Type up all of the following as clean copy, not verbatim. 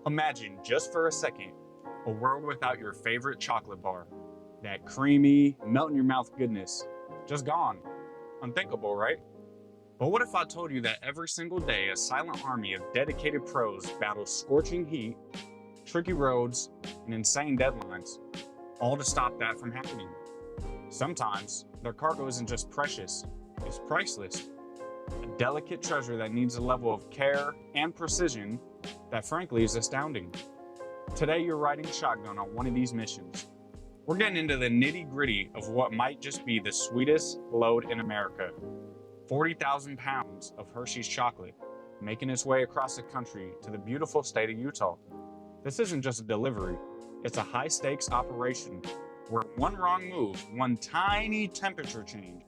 Imagine, just for a second, a world without your favorite chocolate bar. That creamy, melt in your mouth goodness. Just gone. Unthinkable, right? But what if I told you that every single day a silent army of dedicated pros battles scorching heat, tricky roads, and insane deadlines, all to stop that from happening? Sometimes their cargo isn't just precious, it's priceless. A delicate treasure that needs a level of care and precision that frankly is astounding. Today you're riding shotgun on one of these missions. We're getting into the nitty-gritty of what might just be the sweetest load in America. 40,000 pounds of Hershey's chocolate making its way across the country to the beautiful state of Utah. This isn't just a delivery, it's a high-stakes operation where one wrong move, one tiny temperature change,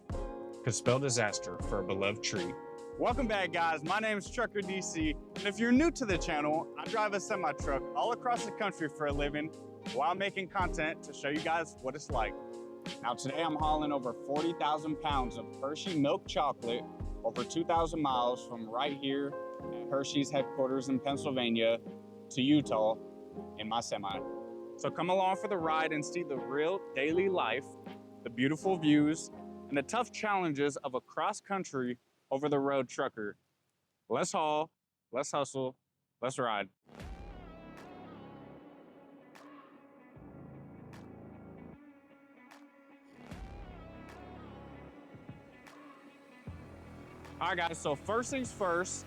could spell disaster for a beloved treat. Welcome back, guys. My name is Trucker DC, and if you're new to the channel, I drive a semi-truck all across the country for a living while making content to show you guys what it's like. Now today I'm hauling over 40,000 pounds of Hershey milk chocolate over 2,000 miles from right here at Hershey's headquarters in Pennsylvania to Utah in my semi. So come along for the ride and see the real daily life, the beautiful views, and the tough challenges of a cross-country over-the-road trucker. Let's haul, let's hustle, let's ride. All right, guys, so first things first,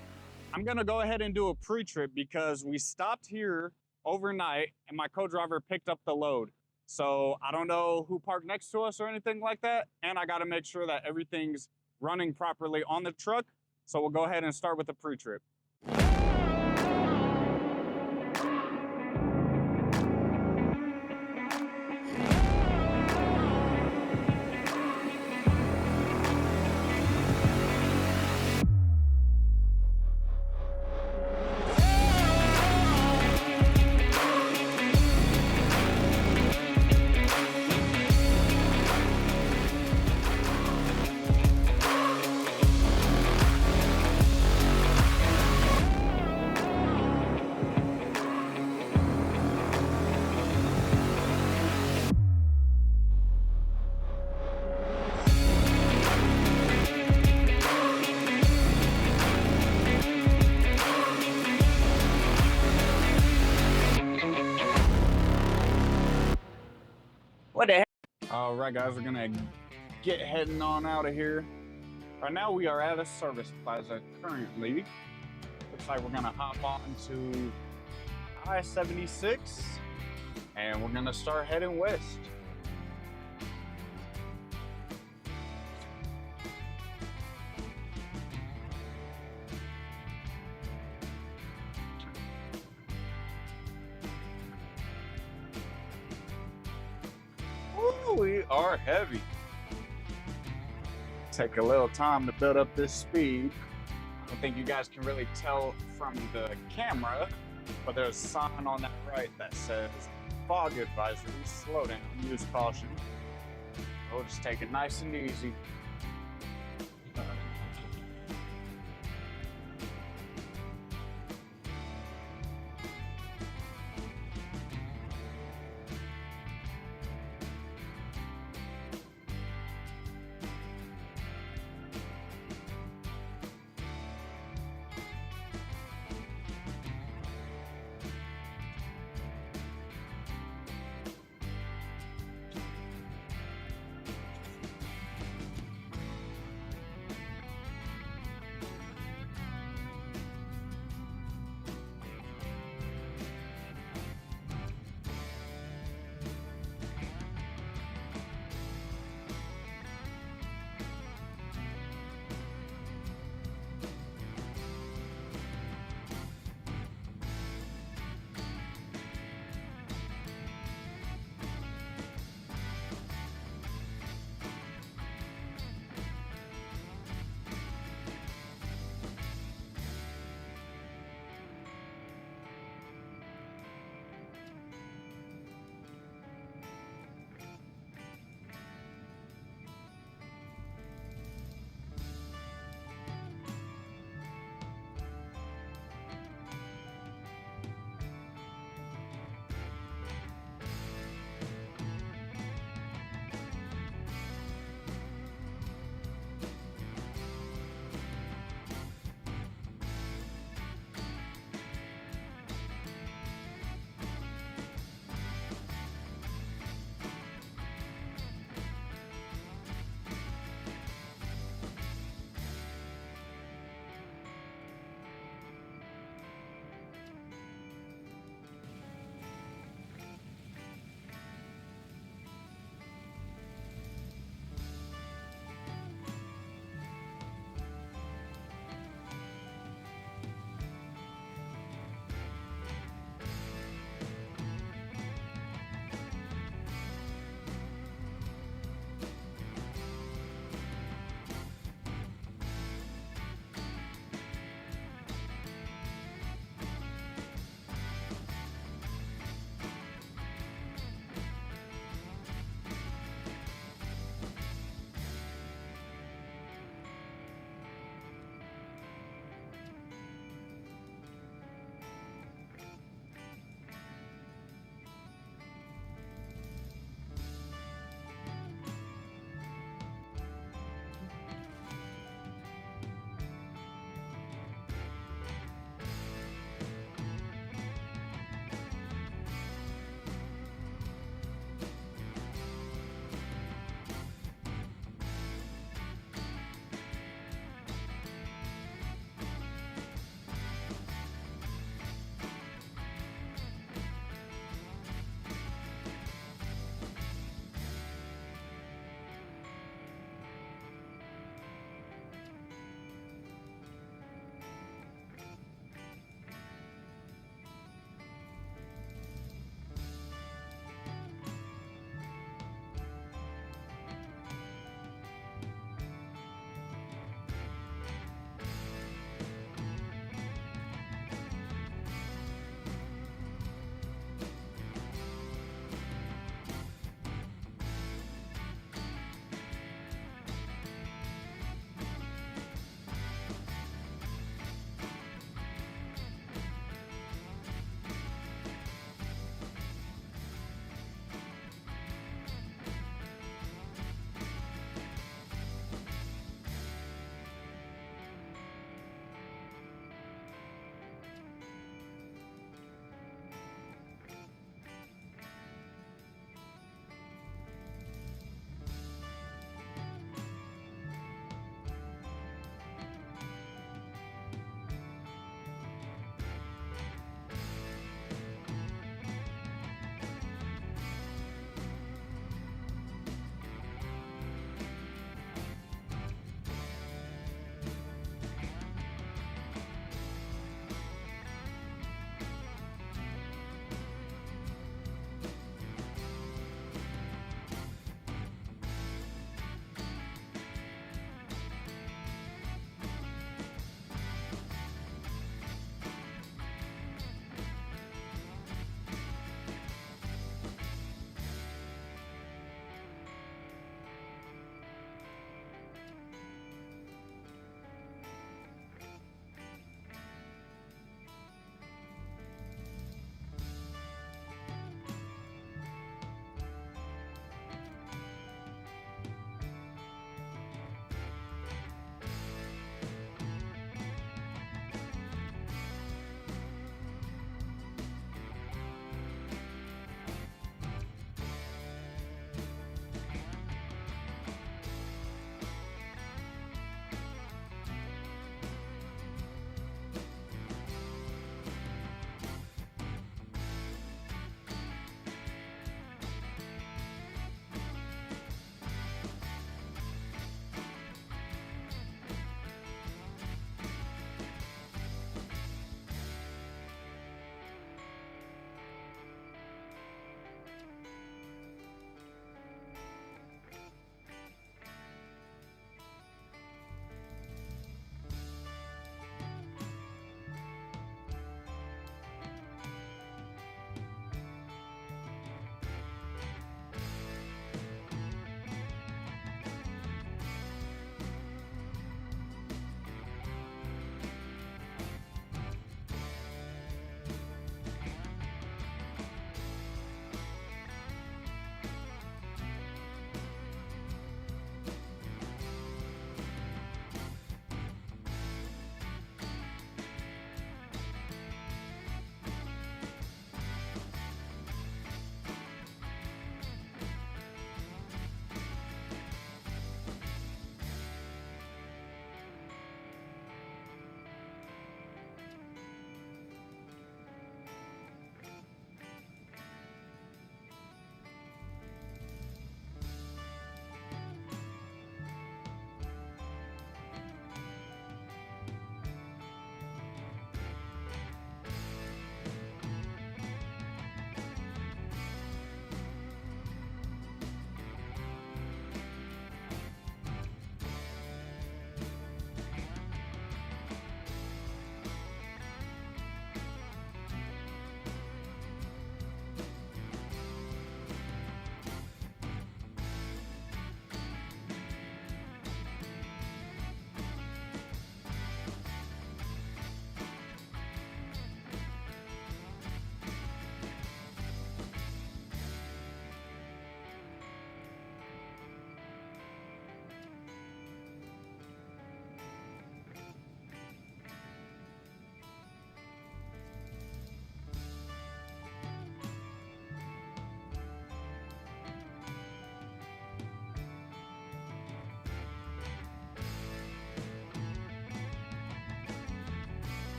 I'm gonna go ahead and do a pre-trip because we stopped here overnight and my co-driver picked up the load. So I don't know who parked next to us or anything like that, and I gotta make sure that everything's running properly on the truck. So we'll go ahead and start with the pre-trip. What the heck? All right, guys, we're gonna get heading on out of here. Right now, we are at a service plaza currently. Looks like we're gonna hop on to I-76 and we're gonna start heading west. Ooh, we are heavy. Take a little time to build up this speed. I don't think you guys can really tell from the camera, but there's a sign on that right that says fog advisory, slow down, use caution. We'll just take it nice and easy.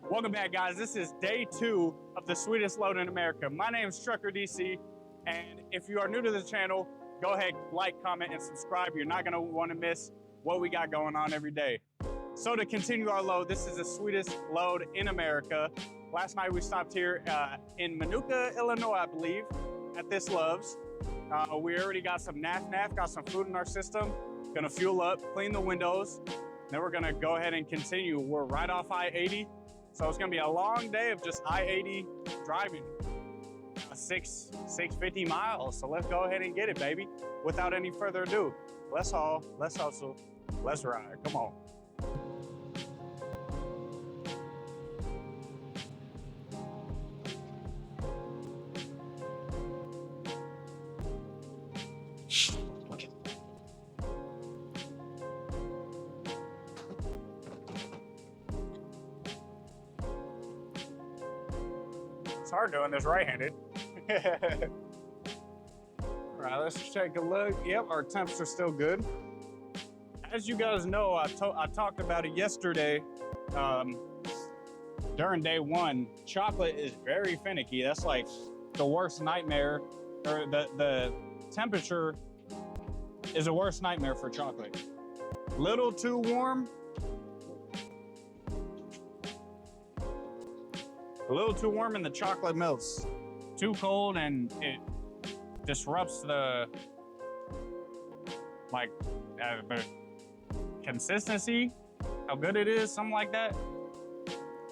Welcome back, guys. This is day 2 of the Sweetest load in America. My name is Trucker DC, and if you are new to the channel, go ahead, like, comment, and subscribe. You're not gonna want to miss what we got going on every day. So to continue our load, this is the Sweetest load in America. Last night we stopped here in Minooka, Illinois, I believe, at this Love's. We already got some naf, got some food in our system. Gonna fuel up, clean the windows. Then we're gonna go ahead and continue. We're right off I-80. So it's gonna be a long day of just I-80 driving. 650 miles. So let's go ahead and get it, baby. Without any further ado, let's haul, let's hustle, let's ride. Come on. It's hard doing this right-handed. All right, let's take a look. Yep, our temps are still good. As you guys know, I talked about it yesterday during day 1. Chocolate is very finicky. That's like the worst nightmare, or the temperature is the worst nightmare for chocolate. Little too warm, a little too warm and the chocolate melts. Too cold and it disrupts the consistency, how good it is, something like that.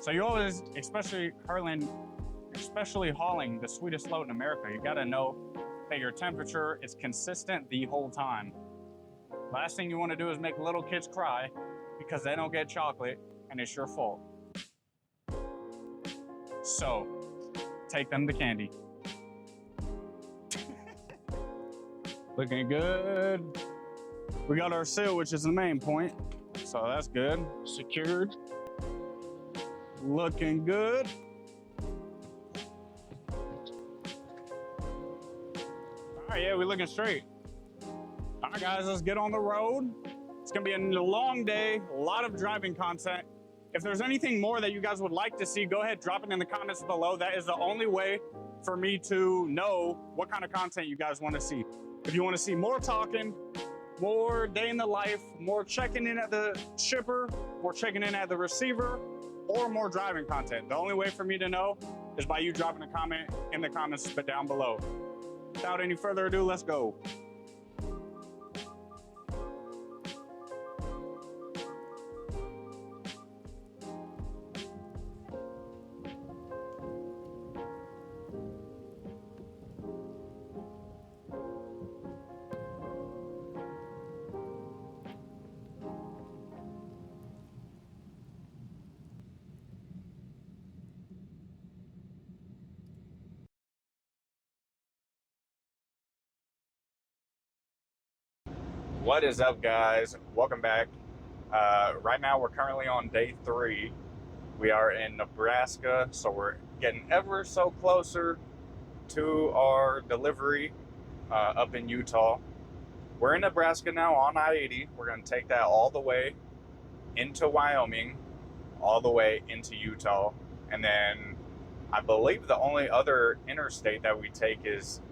So you always, especially hauling the Sweetest load in America, you gotta know that your temperature is consistent the whole time. Last thing you wanna do is make little kids cry because they don't get chocolate and it's your fault. So, take them the candy. Looking good. We got our seal, which is the main point. So that's good. Secured. Looking good. All right, yeah, we're looking straight. All right, guys, let's get on the road. It's gonna be a long day, a lot of driving content. If there's anything more that you guys would like to see, go ahead, drop it in the comments below. That is the only way for me to know what kind of content you guys want to see. If you want to see more talking, more day in the life, more checking in at the shipper, more checking in at the receiver, or more driving content, the only way for me to know is by you dropping a comment in the comments down below. Without any further ado, let's go. What is up, guys? Welcome back. Right now we're currently on day 3. We are in Nebraska, so we're getting ever so closer to our delivery up in Utah. We're in Nebraska now on I-80. We're going to take that all the way into Wyoming, all the way into Utah, and then I believe the only other interstate that we take is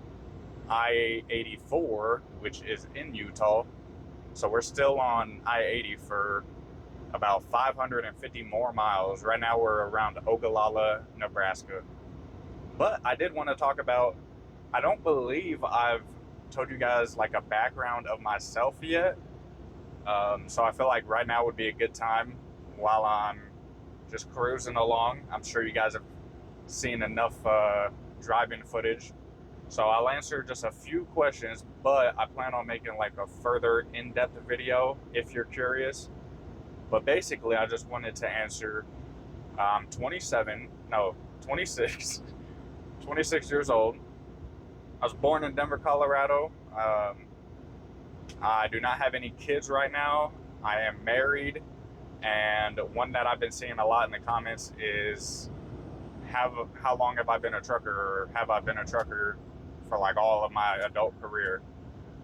I-84, which is in Utah. So we're still on I-80 for about 550 more miles. Right now we're around Ogallala, Nebraska. But I did want to talk about, I don't believe I've told you guys like a background of myself yet. So I feel like right now would be a good time while I'm just cruising along. I'm sure you guys have seen enough driving footage. So I'll answer just a few questions, but I plan on making like a further in-depth video if you're curious. But basically, I just wanted to answer, 26 years old. I was born in Denver, Colorado. I do not have any kids right now. I am married, and one that I've been seeing a lot in the comments is, how long have I been a trucker, or have I been a trucker for like all of my adult career?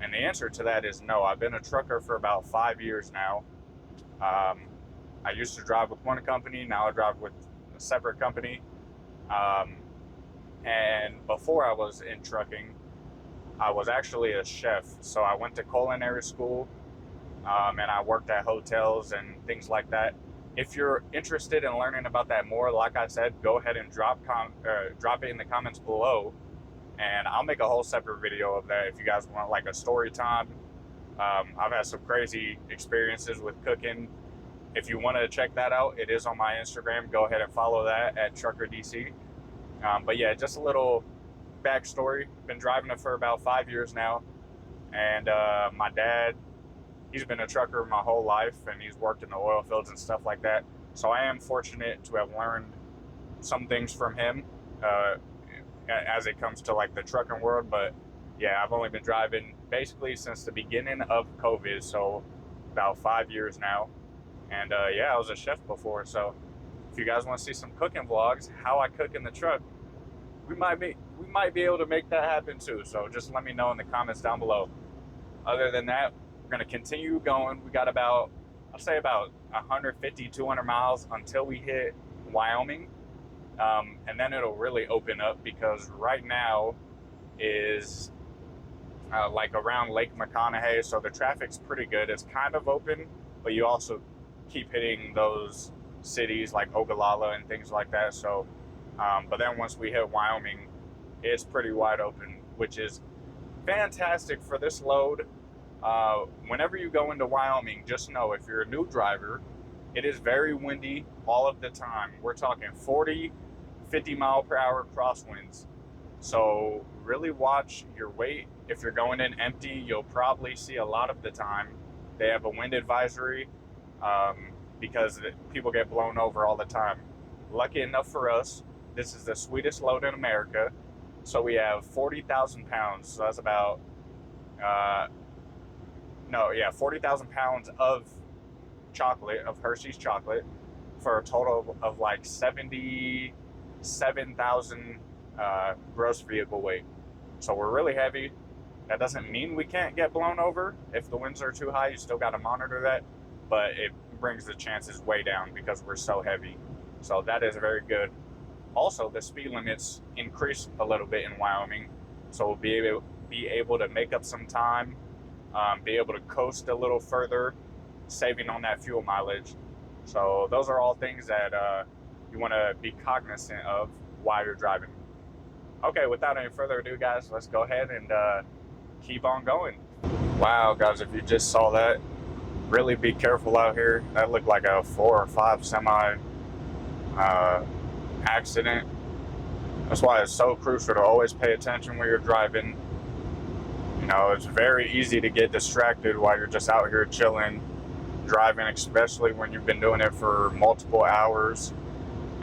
And the answer to that is no. I've been a trucker for about 5 years now. I used to drive with one company. Now I drive with a separate company. Um, and before I was in trucking, I was actually a chef. So I went to culinary school, and I worked at hotels and things like that. If you're interested in learning about that more, like I said, go ahead and drop it in the comments below, and I'll make a whole separate video of that if you guys want like a story time. I've had some crazy experiences with cooking. If you want to check that out, it is on my Instagram. Go ahead and follow that at TruckerDC. But yeah, just a little backstory. Been driving it for about 5 years now, and my dad, he's been a trucker my whole life, and he's worked in the oil fields and stuff like that. So I am fortunate to have learned some things from him as it comes to like the trucking world. But yeah, I've only been driving basically since the beginning of COVID, so about 5 years now. And yeah, I was a chef before, so if you guys want to see some cooking vlogs, how I cook in the truck, we might be able to make that happen too. So just let me know in the comments down below. Other than that, we're going to continue going. We got about, I'll say about 150, 200 miles until we hit Wyoming. And then it'll really open up, because right now is like around Lake McConaughey. So the traffic's pretty good. It's kind of open, but you also keep hitting those cities like Ogallala and things like that. So, but then once we hit Wyoming, it's pretty wide open, which is fantastic for this load. Whenever you go into Wyoming, just know if you're a new driver, it is very windy all of the time. We're talking 40, 50 mile per hour crosswinds. So really watch your weight. If you're going in empty, you'll probably see a lot of the time they have a wind advisory, because people get blown over all the time. Lucky enough for us, this is the sweetest load in America. So we have 40,000 pounds. So that's about, 40,000 pounds of chocolate, of Hershey's chocolate, for a total of like 77,000 gross vehicle weight. So we're really heavy. That doesn't mean we can't get blown over. If the winds are too high, you still got to monitor that, but it brings the chances way down because we're so heavy. So that is very good. Also, the speed limits increase a little bit in Wyoming, so we'll be able to make up some time, be able to coast a little further, saving on that fuel mileage. So those are all things that you want to be cognizant of while you're driving. Okay, without any further ado, guys, let's go ahead and keep on going. Wow, guys, if you just saw that, really be careful out here. That looked like a 4 or 5 semi accident. That's why it's so crucial to always pay attention when you're driving. You know, it's very easy to get distracted while you're just out here chilling, driving, especially when you've been doing it for multiple hours.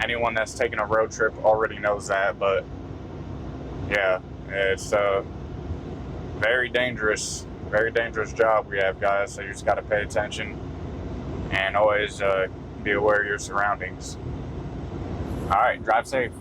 Anyone that's taken a road trip already knows that, but yeah, it's a very dangerous job we have, guys. So you just got to pay attention and always be aware of your surroundings. All right, drive safe.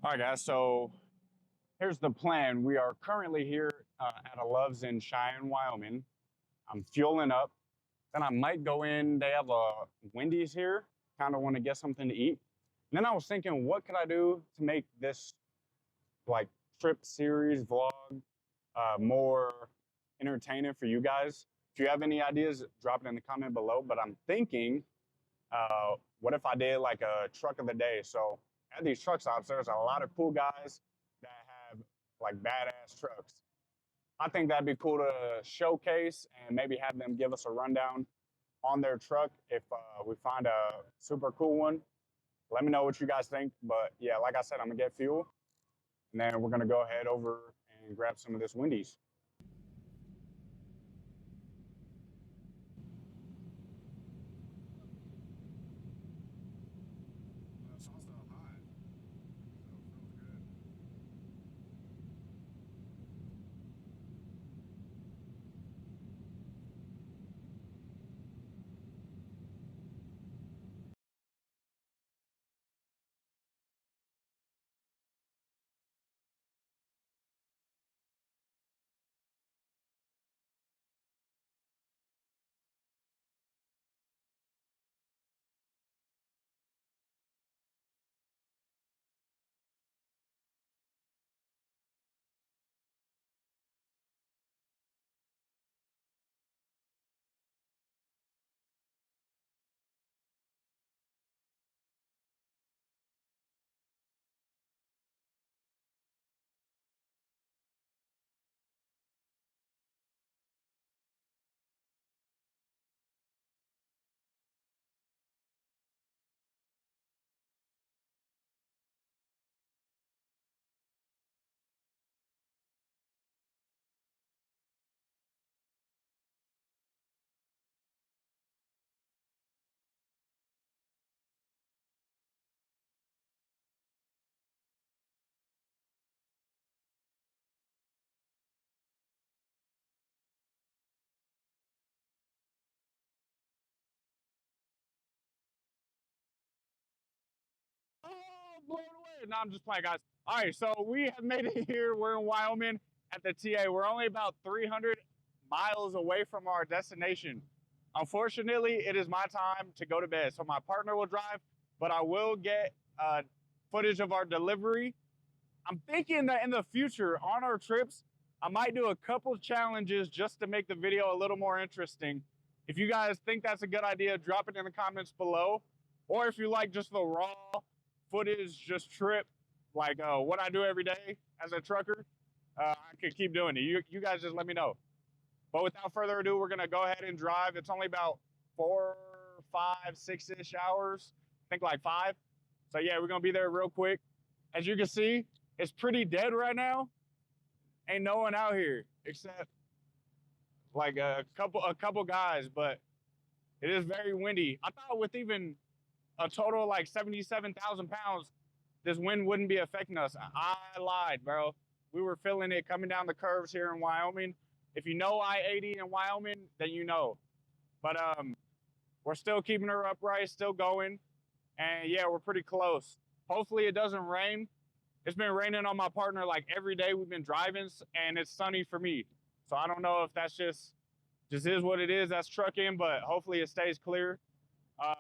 All right, guys, so here's the plan. We are currently here at a Love's in Cheyenne, Wyoming. I'm fueling up. Then I might go in. They have a Wendy's here. Kind of want to get something to eat. And then I was thinking, what could I do to make this like trip series vlog more entertaining for you guys? If you have any ideas, drop it in the comment below. But I'm thinking, what if I did like a truck of the day? So at these truck stops, there's a lot of cool guys that have like badass trucks. I think that'd be cool to showcase and maybe have them give us a rundown on their truck if we find a super cool one. Let me know what you guys think. But yeah, like I said, I'm gonna get fuel and then we're gonna go ahead over and grab some of this Wendy's. Oh, blown away. No, I'm just playing, guys. All right, so we have made it here. We're in Wyoming at the TA. We're only about 300 miles away from our destination. Unfortunately, it is my time to go to bed. So my partner will drive, but I will get footage of our delivery. I'm thinking that in the future on our trips, I might do a couple challenges just to make the video a little more interesting. If you guys think that's a good idea, drop it in the comments below. Or if you like just the raw footage, just trip, like what I do every day as a trucker, I could keep doing it. You guys just let me know. But without further ado, we're gonna go ahead and drive. It's only about 4, 5, 6-ish hours. I think like 5. So yeah, we're gonna be there real quick. As you can see, it's pretty dead right now. Ain't no one out here except like a couple guys, but it is very windy. I thought with even a total of like 77,000 pounds, this wind wouldn't be affecting us. I lied, bro. We were feeling it coming down the curves here in Wyoming. If you know I-80 in Wyoming, then you know. But we're still keeping her upright, still going. And yeah, we're pretty close. Hopefully it doesn't rain. It's been raining on my partner like every day we've been driving, and it's sunny for me. So I don't know if that's just is what it is. That's trucking, but hopefully it stays clear.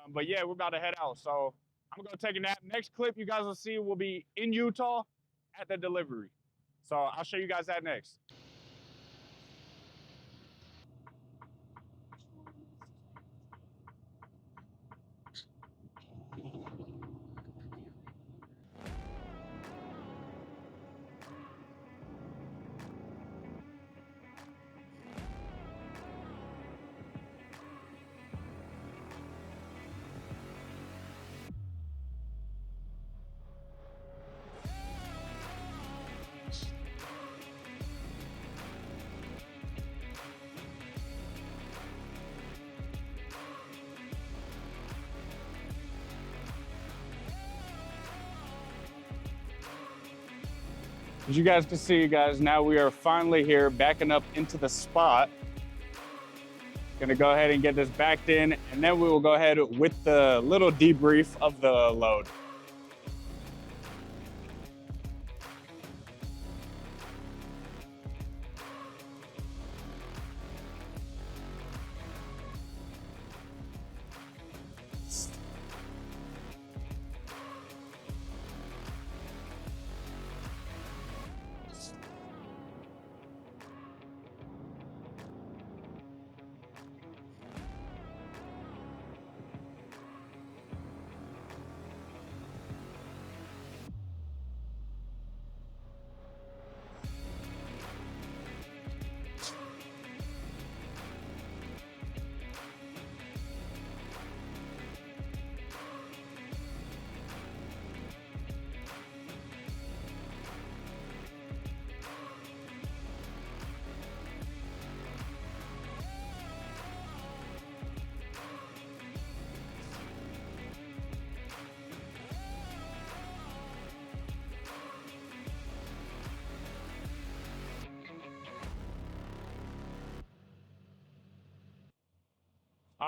But yeah, we're about to head out. So I'm gonna go take a nap. Next clip you guys will see will be in Utah at the delivery. So I'll show you guys that next. As you guys can see, guys, now we are finally here, backing up into the spot. Gonna go ahead and get this backed in, and then we will go ahead with the little debrief of the load.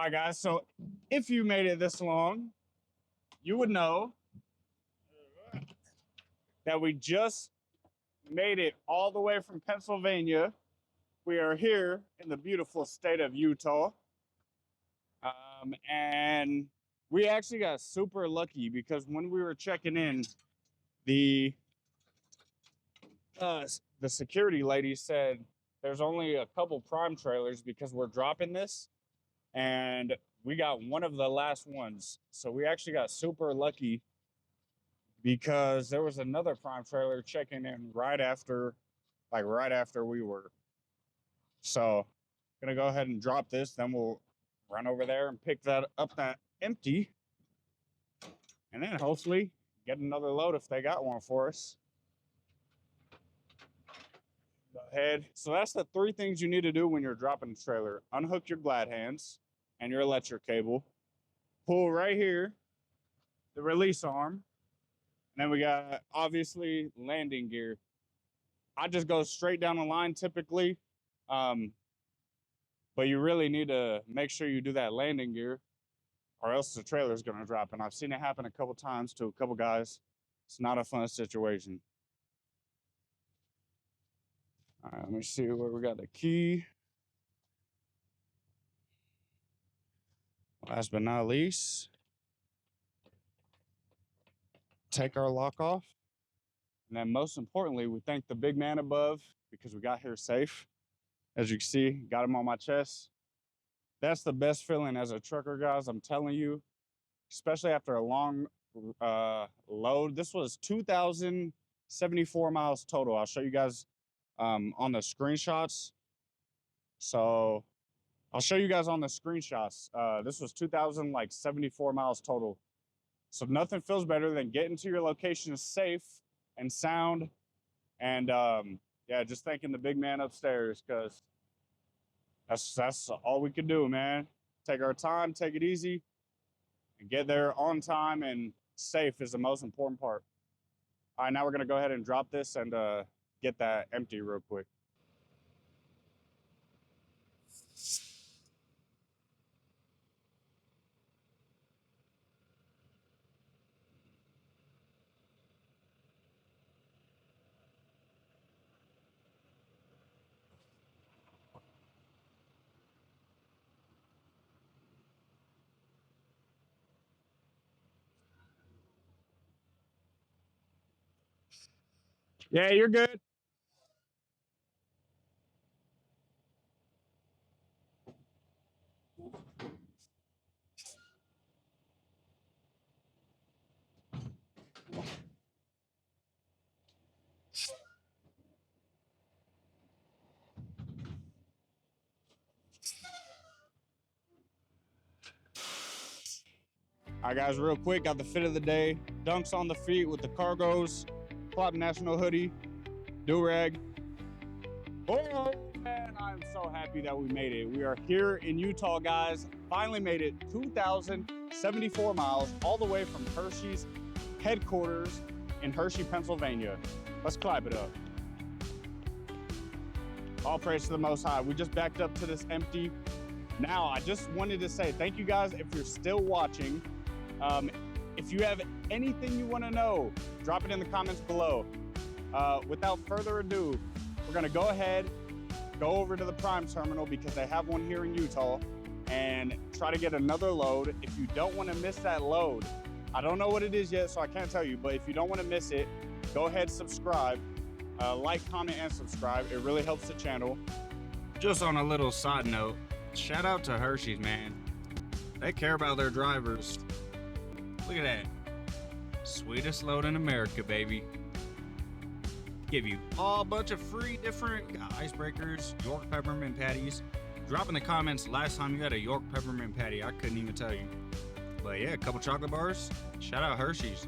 All right, guys. So if you made it this long, you would know that we just made it all the way from Pennsylvania. We are here in the beautiful state of Utah. And we actually got super lucky because when we were checking in, the security lady said there's only a couple prime trailers because we're dropping this, and we got one of the last ones. So we actually got super lucky because there was another prime trailer checking in right after we were. So gonna go ahead and drop this, then we'll run over there and pick that up, that empty, and then hopefully get another load if they got one for us. Go ahead. So that's the 3 things you need to do when you're dropping the trailer. Unhook your glad hands and your electric cable. Pull right here, the release arm. And then we got, obviously, landing gear. I just go straight down the line typically. But you really need to make sure you do that landing gear or else the trailer's going to drop. And I've seen it happen a couple times to a couple guys. It's not a fun situation. All right, let me see where we got the key. Last but not least, take our lock off. And then most importantly, we thank the big man above because we got here safe. As you can see, got him on my chest. That's the best feeling as a trucker, guys. I'm telling you, especially after a long load. This was 2,074 miles total. I'll show you guys on the screenshots. So I'll show you guys on the screenshots. This was 2,074 miles total. So nothing feels better than getting to your location safe and sound. And yeah, just thanking the big man upstairs because that's all we could do, man. Take our time, take it easy, and get there on time and safe is the most important part. All right, now we're gonna go ahead and drop this and get that empty real quick. Yeah, you're good. All right, guys, real quick, got the fit of the day. Dunks on the feet with the cargos, Club National hoodie, do-rag. Oh, man, I'm so happy that we made it. We are here in Utah, guys. Finally made it 2,074 miles all the way from Hershey's headquarters in Hershey, Pennsylvania. Let's clap it up. All praise to the Most High. We just backed up to this empty. Now, I just wanted to say thank you guys if you're still watching. If you have anything you want to know, drop it in the comments below. Without further ado, we're going to go ahead, go over to the Prime Terminal because they have one here in Utah, and try to get another load. If you don't want to miss that load, I don't know what it is yet, so I can't tell you, but if you don't want to miss it, go ahead, subscribe, like, comment, and subscribe. It really helps the channel. Just on a little side note, shout out to Hershey's, man. They care about their drivers. Look at that. Sweetest load in America, baby. Give you a bunch of free different icebreakers, York peppermint patties. Drop in the comments last time you had a York peppermint patty. I couldn't even tell you. But yeah, a couple chocolate bars. Shout out Hershey's.